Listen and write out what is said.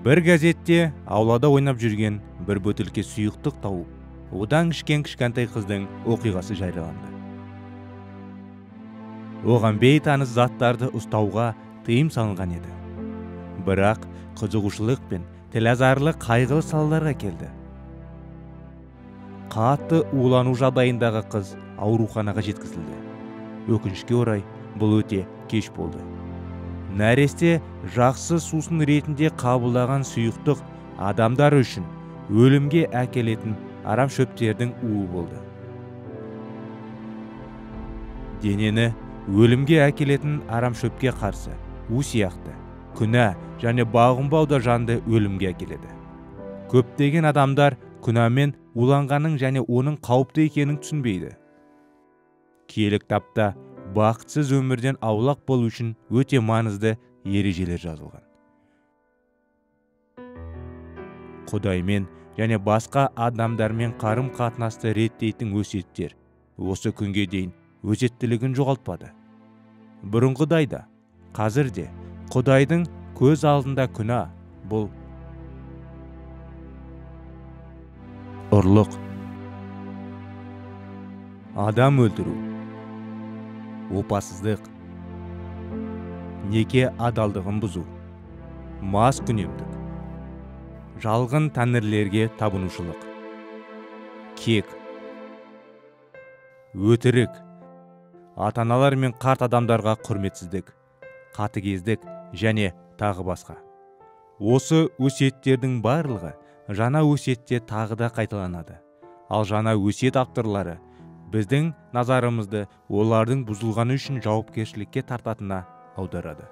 Бір газетте аулада ойнап жүрген бір бөтелке сұйықтық тауып, одан ішкен кішкентай қыздың оқиғасы жарияланды. Оған бейтаныс заттарды ұстауға тыйым салынған еді. Бірақ қызығушылық пен тілазарлық қайғылы салаларға келді. Қатты улану жағдайындағы қыз ауруханаға жеткізілді. Өкінішке орай, бұл өте кеш болды. Нәресте жақсы сусын ретінде қабылдаған сұйықтық адамдар үшін өлімге әкелетін арам шөптердің уы болды. Денені өлімге әкелетін арам шөпке қарсы у сияқты күнә және бағынбау да жанды өлімге әкеледі. Көптеген адамдар күнәмен уланғанын және оның қауіпті екенін түсінбейді. Киелі кітапта бақытсыз өмірден аулақ болу үшін өте маңызды ережелер жазылған. Құдаймен және басқа адамдармен қарым-қатынасты реттейтін өсиеттер осы күнге дейін өзеттілігін жоғалтпады. Бұрынғыдай да, қазір де Құдайдың көз алдында күнә бұл ұрлық, адам өлтіру, опасыздық, неке адалдығын бұзу, мас күнемдік, жалған тәңірлерге табынушылық, кек, өтірік, ата-аналар мен қарт адамдарға құрметсіздік, қатыгездік және тағы басқа. Осы өсиеттердің барлығы жаңа өсиетте тағы да қайталанады. Ал жаңа өсиет авторлары біздің назарымызды олардың бұзылғаны үшін жауапкершілікке тартатынына аударады.